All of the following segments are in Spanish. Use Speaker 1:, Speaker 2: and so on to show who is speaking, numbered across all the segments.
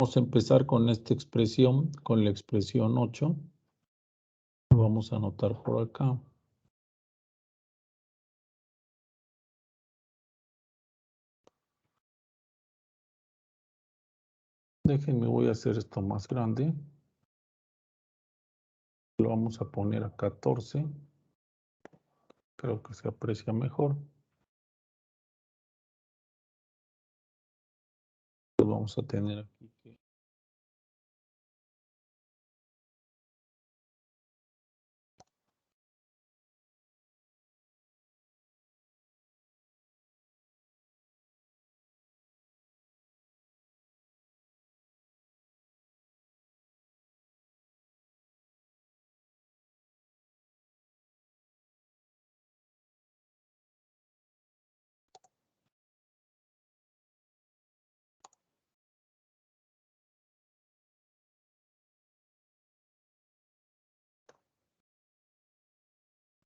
Speaker 1: Vamos a empezar con esta expresión, con la expresión 8. Lo vamos a anotar por acá. Déjenme, voy a hacer esto más grande. Lo vamos a poner a 14. Creo que se aprecia mejor. Pues vamos a tener aquí que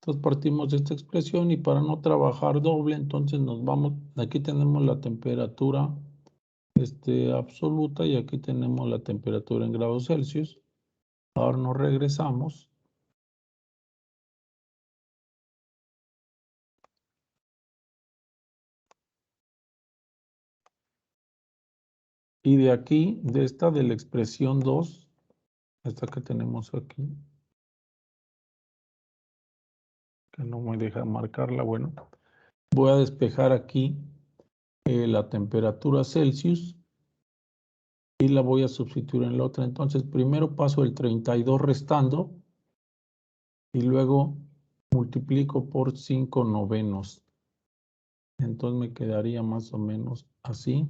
Speaker 1: entonces partimos de esta expresión y para no trabajar doble, entonces nos vamos, aquí tenemos la temperatura absoluta y aquí tenemos la temperatura en grados Celsius. Ahora nos regresamos. Y de aquí, de la expresión 2, esta que tenemos aquí, que no me deja marcarla, bueno, voy a despejar aquí la temperatura Celsius y la voy a sustituir en la otra. Entonces, primero paso el 32 restando y luego multiplico por 5 novenos. Entonces me quedaría más o menos así.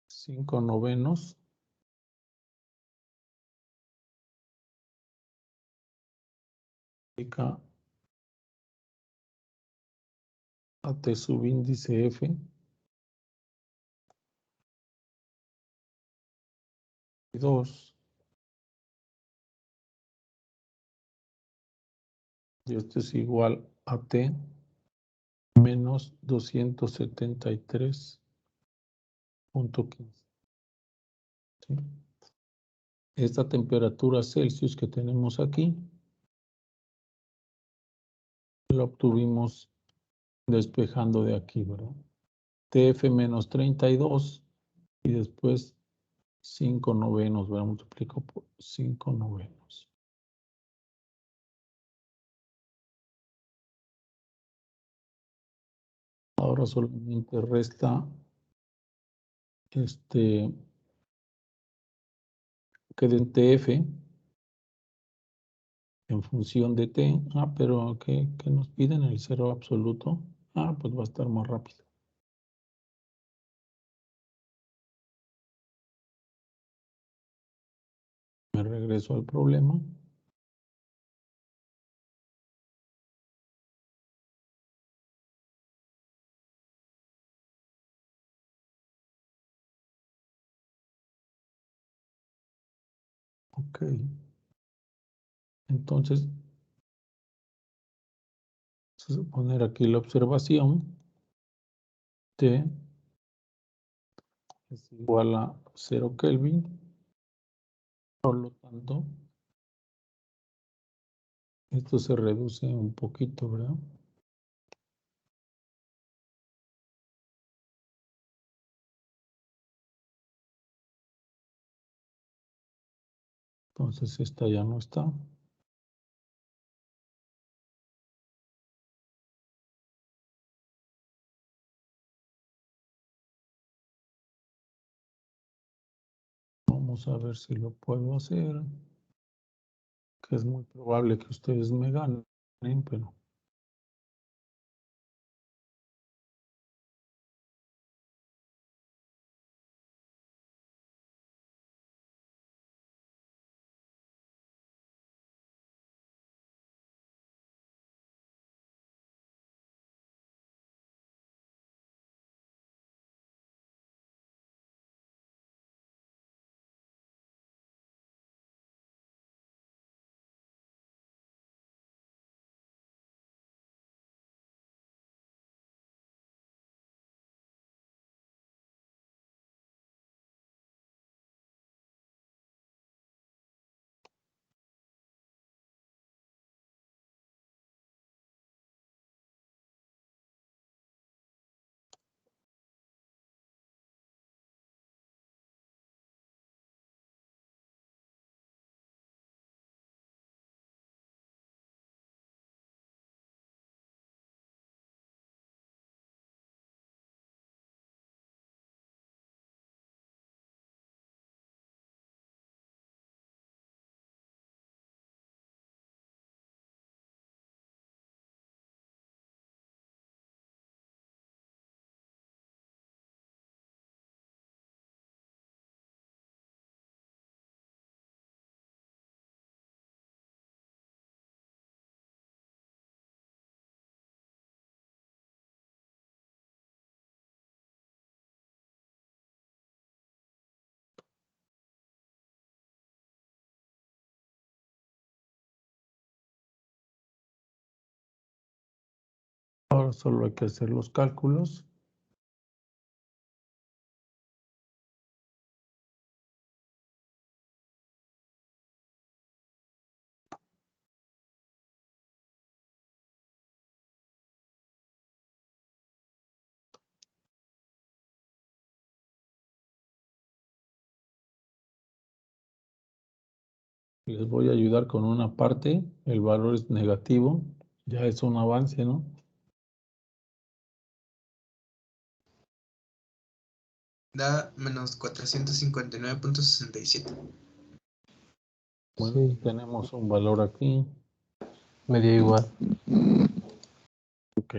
Speaker 1: Cinco novenos. A T subíndice F. 2. Y esto es igual a T menos 273.15. ¿Sí? Esta temperatura Celsius que tenemos aquí la obtuvimos despejando de aquí, ¿verdad? TF menos 32 y después 5 novenos, ¿verdad? Multiplico por 5 novenos. Ahora solamente resta que den TF en función de T. Pero ¿qué nos piden? El cero absoluto. Pues va a estar más rápido. Me regreso al problema. Ok. Entonces, vamos a poner aquí la observación. T es igual a 0 Kelvin. Por lo tanto, esto se reduce un poquito, ¿verdad? Entonces, esta ya no está. Vamos a ver si lo puedo hacer. Que es muy probable que ustedes me ganen, pero Ahora solo hay que hacer los cálculos. Les voy a ayudar con una parte, el valor es negativo, ya es un avance, ¿no?
Speaker 2: Da menos 459.67.
Speaker 1: Bueno,
Speaker 3: Sí,
Speaker 1: tenemos un valor aquí.
Speaker 3: me dio igual.
Speaker 1: Ok.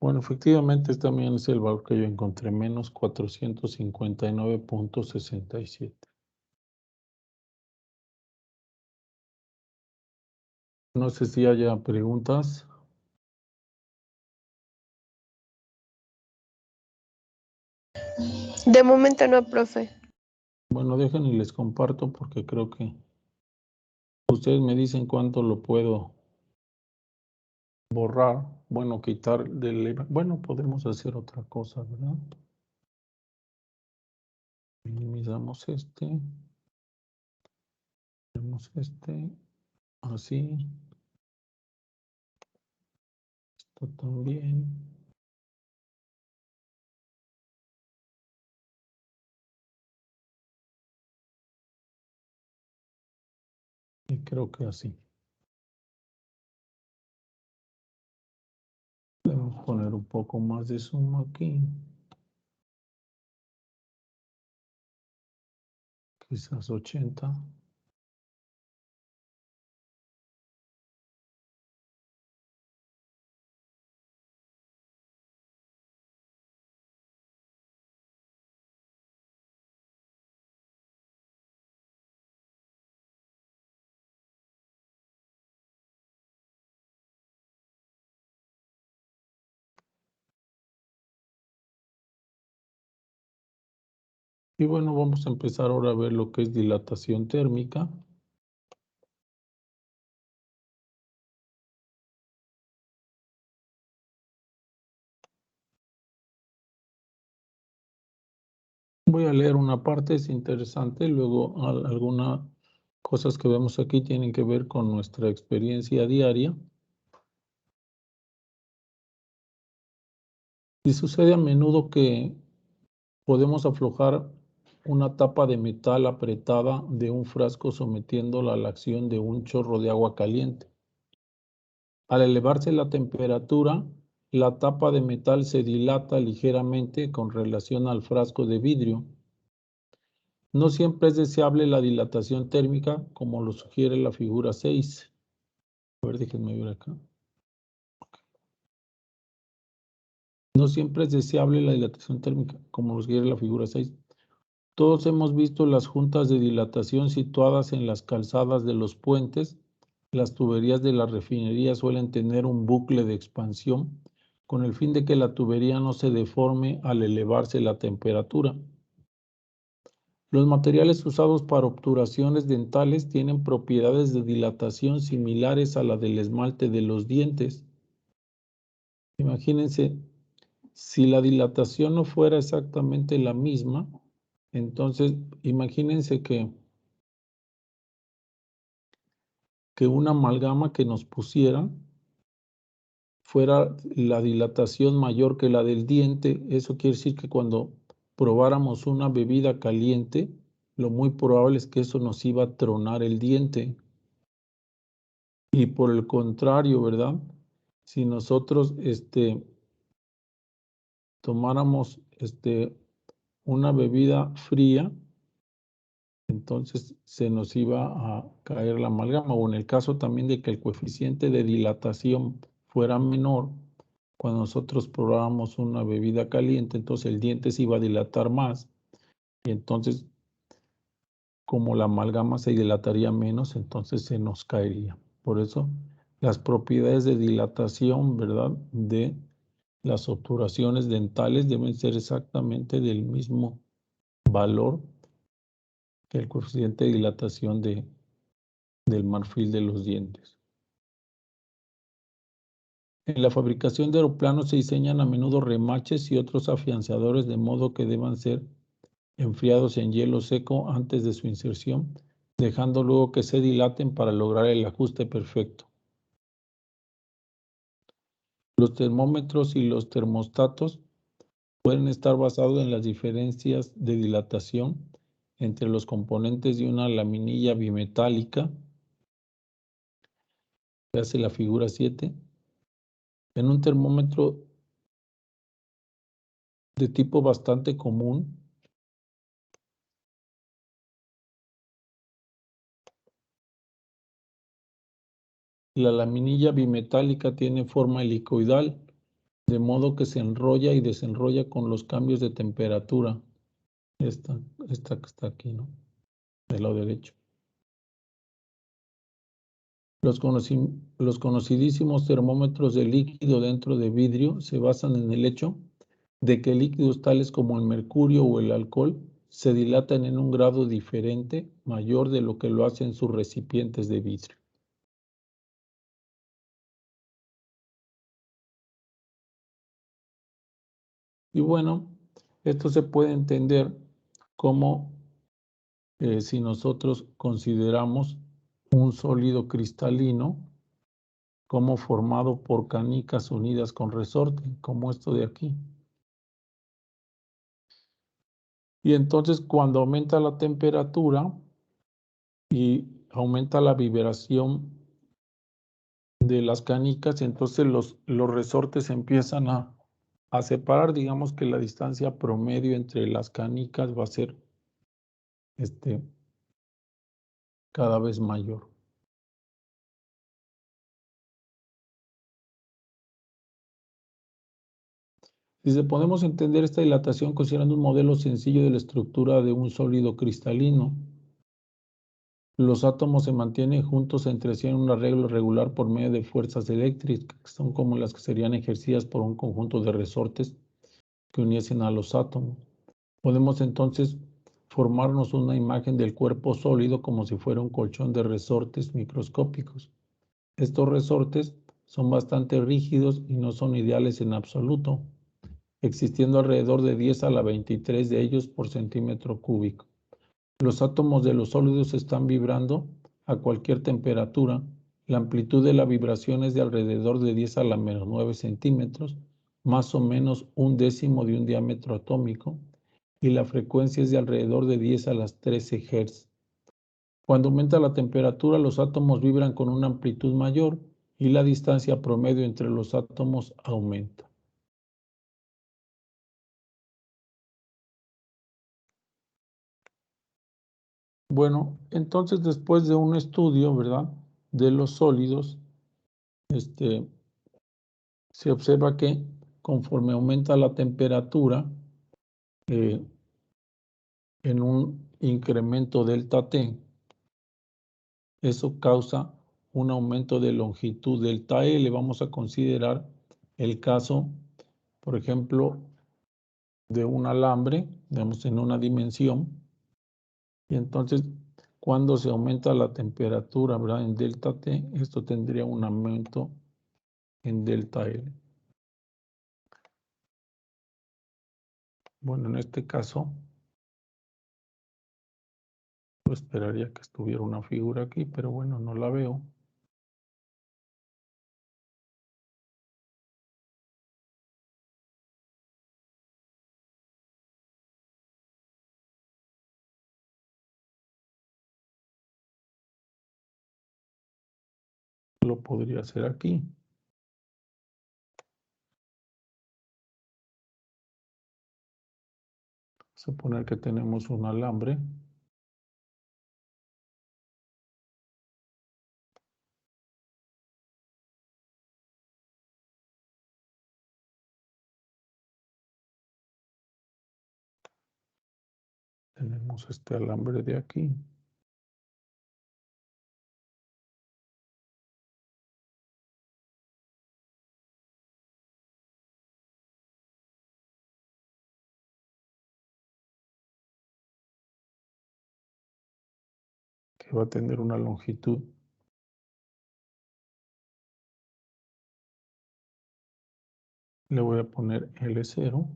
Speaker 1: Bueno, efectivamente también es el valor que yo encontré, menos 459.67. No sé si haya preguntas.
Speaker 4: De momento no, profe.
Speaker 1: Bueno, dejen y les comparto porque creo que ustedes me dicen cuánto lo puedo borrar, bueno, quitar del... Bueno, podemos hacer otra cosa, ¿verdad? Minimizamos este. Tenemos este. Así. Esto también. Y creo que así. Podemos poner un poco más de zoom aquí. Quizás 80. Y bueno, vamos a empezar ahora a ver lo que es dilatación térmica. Voy a leer una parte, es interesante, luego algunas cosas que vemos aquí tienen que ver con nuestra experiencia diaria. Y sucede a menudo que podemos aflojar una tapa de metal apretada de un frasco sometiéndola a la acción de un chorro de agua caliente. Al elevarse la temperatura, la tapa de metal se dilata ligeramente con relación al frasco de vidrio. No siempre es deseable la dilatación térmica, como lo sugiere la figura 6. A ver, déjenme ver acá. No siempre es deseable la dilatación térmica, como lo sugiere la figura 6. Todos hemos visto las juntas de dilatación situadas en las calzadas de los puentes. Las tuberías de la refinería suelen tener un bucle de expansión con el fin de que la tubería no se deforme al elevarse la temperatura. Los materiales usados para obturaciones dentales tienen propiedades de dilatación similares a la del esmalte de los dientes. Imagínense, si la dilatación no fuera exactamente la misma, entonces imagínense que una amalgama que nos pusieran fuera la dilatación mayor que la del diente. Eso quiere decir que cuando probáramos una bebida caliente, lo muy probable es que eso nos iba a tronar el diente. Y por el contrario, ¿verdad? Si nosotros tomáramos una bebida fría, entonces se nos iba a caer la amalgama, o en el caso también de que el coeficiente de dilatación fuera menor, cuando nosotros probábamos una bebida caliente, entonces el diente se iba a dilatar más, y entonces como la amalgama se dilataría menos, entonces se nos caería. Por eso las propiedades de dilatación, ¿verdad?, de las obturaciones dentales deben ser exactamente del mismo valor que el coeficiente de dilatación del marfil de los dientes. En la fabricación de aeroplanos se diseñan a menudo remaches y otros afianzadores de modo que deban ser enfriados en hielo seco antes de su inserción, dejando luego que se dilaten para lograr el ajuste perfecto. Los termómetros y los termostatos pueden estar basados en las diferencias de dilatación entre los componentes de una laminilla bimetálica, que hace la figura 7, en un termómetro de tipo bastante común. La laminilla bimetálica tiene forma helicoidal, de modo que se enrolla y desenrolla con los cambios de temperatura. Esta que está aquí, ¿no? Del lado derecho. Los conocidísimos termómetros de líquido dentro de vidrio se basan en el hecho de que líquidos tales como el mercurio o el alcohol se dilatan en un grado diferente, mayor de lo que lo hacen sus recipientes de vidrio. Y bueno, esto se puede entender como si nosotros consideramos un sólido cristalino como formado por canicas unidas con resorte, como esto de aquí. Y entonces cuando aumenta la temperatura y aumenta la vibración de las canicas, entonces los resortes empiezan a separar. Digamos que la distancia promedio entre las canicas va a ser cada vez mayor. Si podemos entender esta dilatación considerando un modelo sencillo de la estructura de un sólido cristalino, los átomos se mantienen juntos entre sí en un arreglo regular por medio de fuerzas eléctricas, que son como las que serían ejercidas por un conjunto de resortes que uniesen a los átomos. Podemos entonces formarnos una imagen del cuerpo sólido como si fuera un colchón de resortes microscópicos. Estos resortes son bastante rígidos y no son ideales en absoluto, existiendo alrededor de 10 a la 23 de ellos por centímetro cúbico. Los átomos de los sólidos están vibrando a cualquier temperatura. La amplitud de la vibración es de alrededor de 10 a la menos 9 centímetros, más o menos un décimo de un diámetro atómico, y la frecuencia es de alrededor de 10 a las 13 Hz. Cuando aumenta la temperatura, los átomos vibran con una amplitud mayor y la distancia promedio entre los átomos aumenta. Bueno, entonces después de un estudio, ¿verdad?, de los sólidos, se observa que conforme aumenta la temperatura, en un incremento delta T, eso causa un aumento de longitud delta L. Vamos a considerar el caso, por ejemplo, de un alambre, digamos, en una dimensión, y entonces cuando se aumenta la temperatura, ¿verdad?, en delta T, esto tendría un aumento en delta L. Bueno, en este caso, yo esperaría que estuviera una figura aquí, pero bueno, no la veo. Lo podría hacer aquí. Suponer que tenemos un alambre. Tenemos este alambre de aquí. Que va a tener una longitud Le voy a poner L0.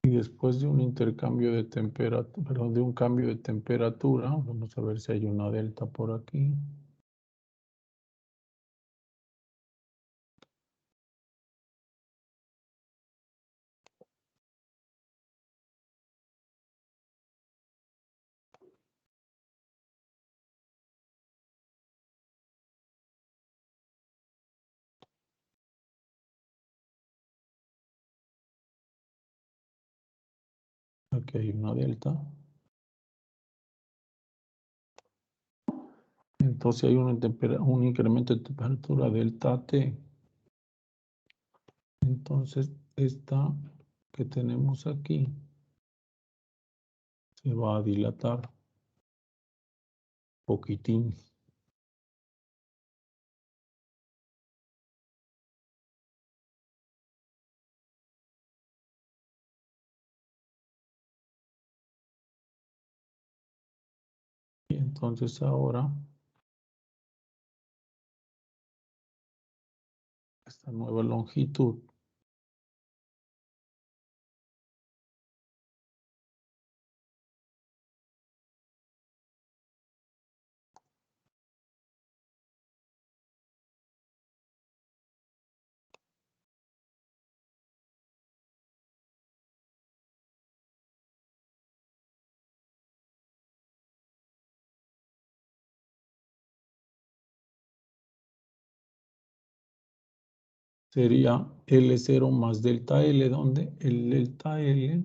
Speaker 1: Y después de un intercambio de temperatura, perdón, de un cambio de temperatura, vamos a ver si hay una delta por aquí. Aquí hay una delta. Entonces hay un incremento de temperatura delta T. Entonces esta que tenemos aquí se va a dilatar poquitín. Y entonces ahora esta nueva longitud sería L0 más delta L, donde el delta L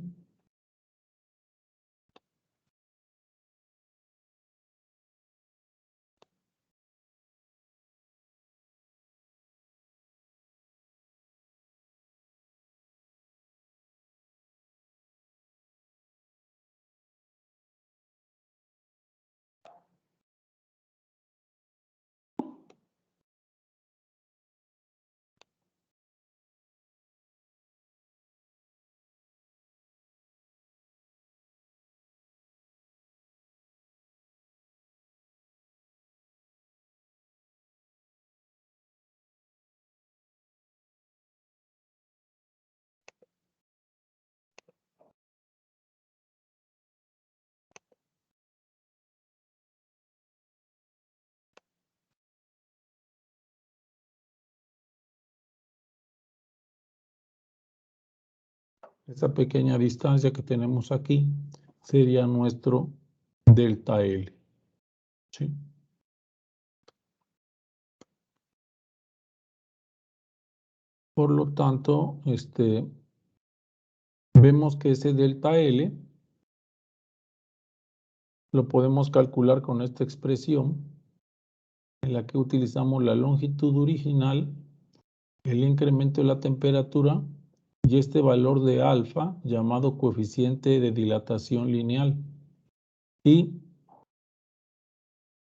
Speaker 1: esa pequeña distancia que tenemos aquí sería nuestro delta L. ¿Sí? Por lo tanto, vemos que ese delta L lo podemos calcular con esta expresión en la que utilizamos la longitud original, el incremento de la temperatura y este valor de alfa llamado coeficiente de dilatación lineal. Y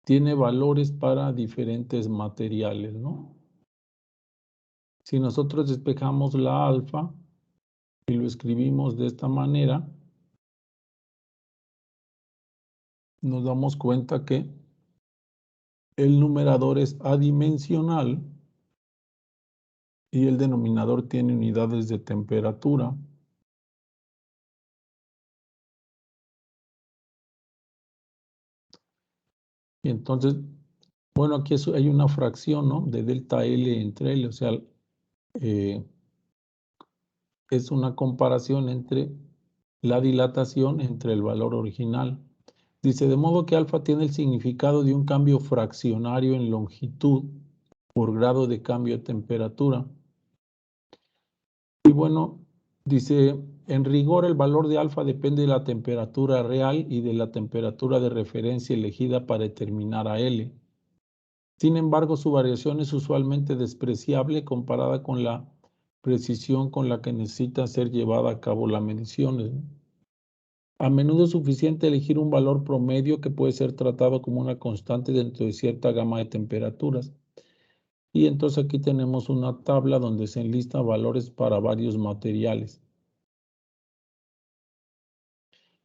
Speaker 1: tiene valores para diferentes materiales, ¿no? Si nosotros despejamos la alfa y lo escribimos de esta manera, nos damos cuenta que el numerador es adimensional y el denominador tiene unidades de temperatura. Y entonces, bueno, aquí hay una fracción, ¿no?, de delta L entre L, o sea, es una comparación entre la dilatación entre el valor original. Dice, de modo que alfa tiene el significado de un cambio fraccionario en longitud por grado de cambio de temperatura. Y bueno, dice, en rigor el valor de alfa depende de la temperatura real y de la temperatura de referencia elegida para determinar a L. Sin embargo, su variación es usualmente despreciable comparada con la precisión con la que necesita ser llevada a cabo las mediciones. A menudo es suficiente elegir un valor promedio que puede ser tratado como una constante dentro de cierta gama de temperaturas. Y entonces aquí tenemos una tabla donde se enlistan valores para varios materiales.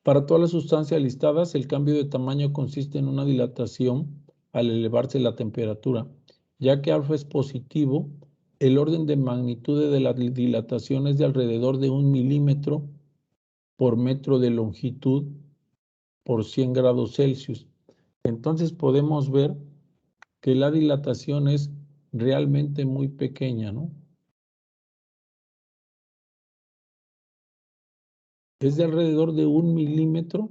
Speaker 1: Para todas las sustancias listadas, el cambio de tamaño consiste en una dilatación al elevarse la temperatura. Ya que alfa es positivo, el orden de magnitud de la dilatación es de alrededor de 1 milímetro por metro de longitud por 100 grados Celsius. Entonces podemos ver que la dilatación es realmente muy pequeña, ¿no? Es de alrededor de 1 milímetro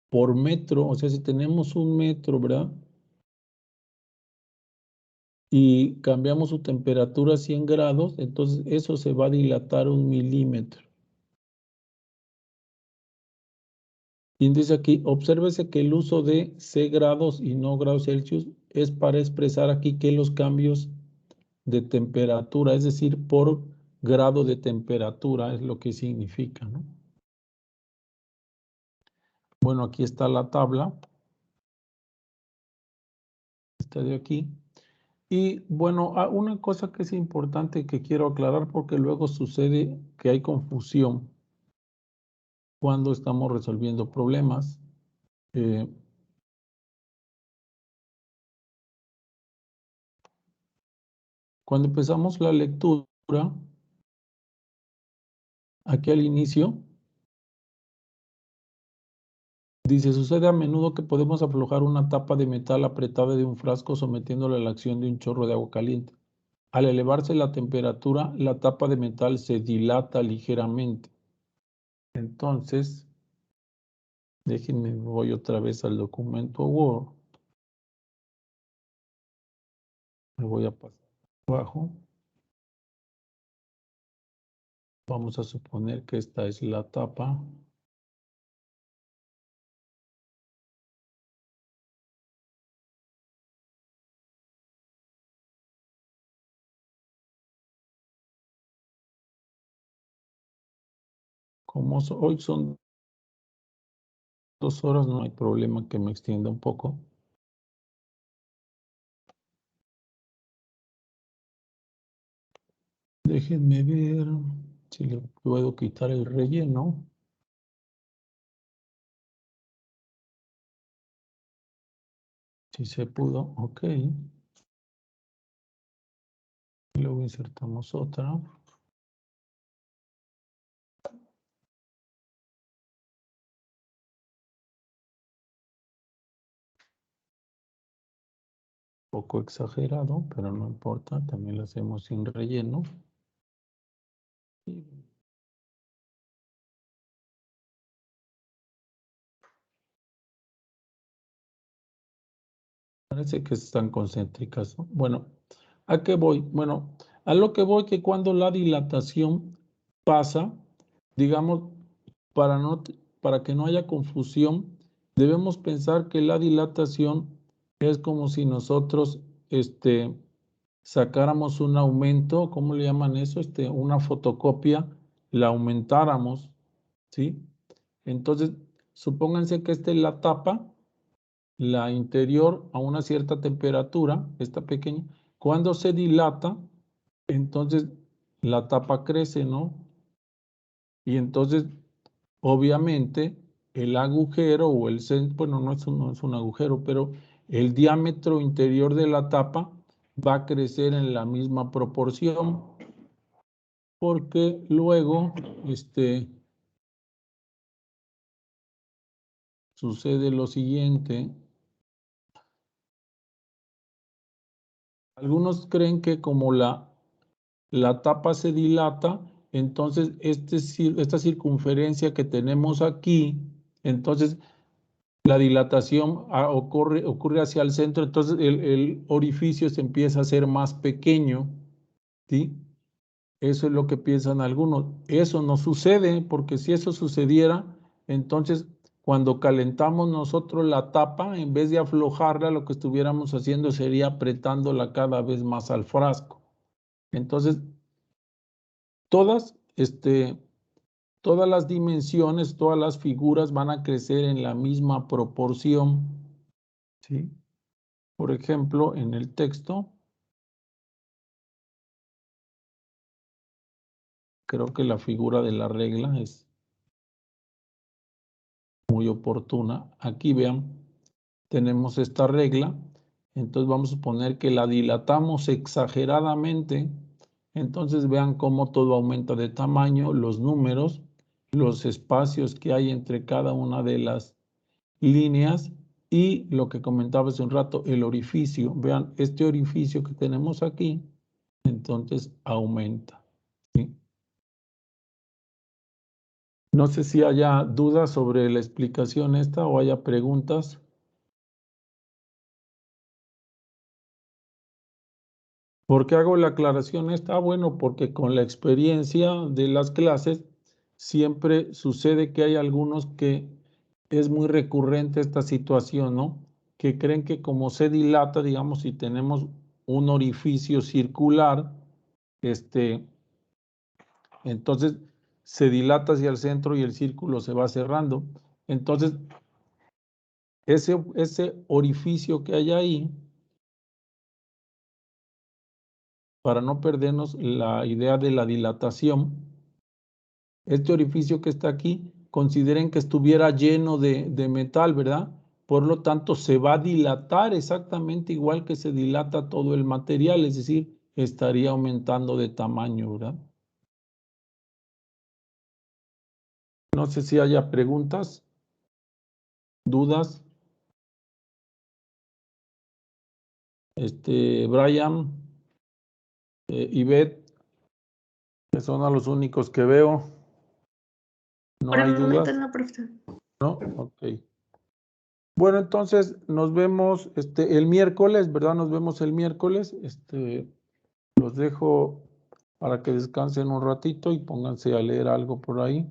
Speaker 1: por metro, o sea, si tenemos 1 metro, ¿verdad? Y cambiamos su temperatura a 100 grados, entonces eso se va a dilatar 1 milímetro. Y dice aquí, obsérvese que el uso de C grados y no grados Celsius es para expresar aquí que los cambios de temperatura, es decir, por grado de temperatura es lo que significa, ¿no? Bueno, aquí está la tabla. Esta de aquí. Y bueno, una cosa que es importante que quiero aclarar porque luego sucede que hay confusión cuando estamos resolviendo problemas. Cuando empezamos la lectura, aquí al inicio, dice, sucede a menudo que podemos aflojar una tapa de metal apretada de un frasco sometiéndole a la acción de un chorro de agua caliente. Al elevarse la temperatura, la tapa de metal se dilata ligeramente. Entonces, déjenme, voy otra vez al documento Word. Me voy a pasar abajo. Vamos a suponer que esta es la tapa. Como hoy son 2 horas, no hay problema que me extienda un poco. Déjenme ver si le puedo quitar el relleno. Si se pudo, ok. Y luego insertamos otra. Poco exagerado, pero no importa, también lo hacemos sin relleno. Parece que están concéntricas, ¿no? Bueno, ¿a qué voy? Bueno, a lo que voy que cuando la dilatación pasa, digamos, para que no haya confusión, debemos pensar que la dilatación es como si nosotros sacáramos un aumento, ¿cómo le llaman eso? Una fotocopia, la aumentáramos, ¿sí? Entonces, supónganse que esta es la tapa, la interior a una cierta temperatura, esta pequeña. Cuando se dilata, entonces la tapa crece, ¿no? Y entonces, obviamente, el agujero o el centro, bueno, no es un agujero, pero el diámetro interior de la tapa va a crecer en la misma proporción, porque luego, sucede lo siguiente. Algunos creen que como la tapa se dilata, entonces esta circunferencia que tenemos aquí, entonces la dilatación ocurre hacia el centro, entonces el orificio se empieza a hacer más pequeño, ¿sí? Eso es lo que piensan algunos. Eso no sucede, porque si eso sucediera, entonces cuando calentamos nosotros la tapa, en vez de aflojarla, lo que estuviéramos haciendo sería apretándola cada vez más al frasco. Entonces, todas las dimensiones, todas las figuras van a crecer en la misma proporción, ¿sí? Por ejemplo, en el texto creo que la figura de la regla es muy oportuna. Aquí vean, tenemos esta regla, entonces vamos a suponer que la dilatamos exageradamente, entonces vean cómo todo aumenta de tamaño, los números, los espacios que hay entre cada una de las líneas y lo que comentaba hace un rato, el orificio. Vean, este orificio que tenemos aquí, entonces aumenta, ¿sí? No sé si haya dudas sobre la explicación esta o haya preguntas. ¿Por qué hago la aclaración esta? Bueno, porque con la experiencia de las clases siempre sucede que hay algunos que es muy recurrente esta situación, ¿no? Que creen que como se dilata, digamos, si tenemos un orificio circular, entonces se dilata hacia el centro y el círculo se va cerrando. Entonces, ese orificio que hay ahí, para no perdernos la idea de la dilatación, este orificio que está aquí, consideren que estuviera lleno de metal, ¿verdad? Por lo tanto, se va a dilatar exactamente igual que se dilata todo el material, es decir, estaría aumentando de tamaño, ¿verdad? No sé si haya preguntas, dudas. Brian, Ivette, que son a los únicos que veo. ¿No
Speaker 4: Por
Speaker 1: hay
Speaker 4: el momento
Speaker 1: dudas?
Speaker 4: no, profesor.
Speaker 1: ¿No? Ok. Bueno, entonces nos vemos el miércoles, ¿verdad? Nos vemos el miércoles. Los dejo para que descansen un ratito y pónganse a leer algo por ahí.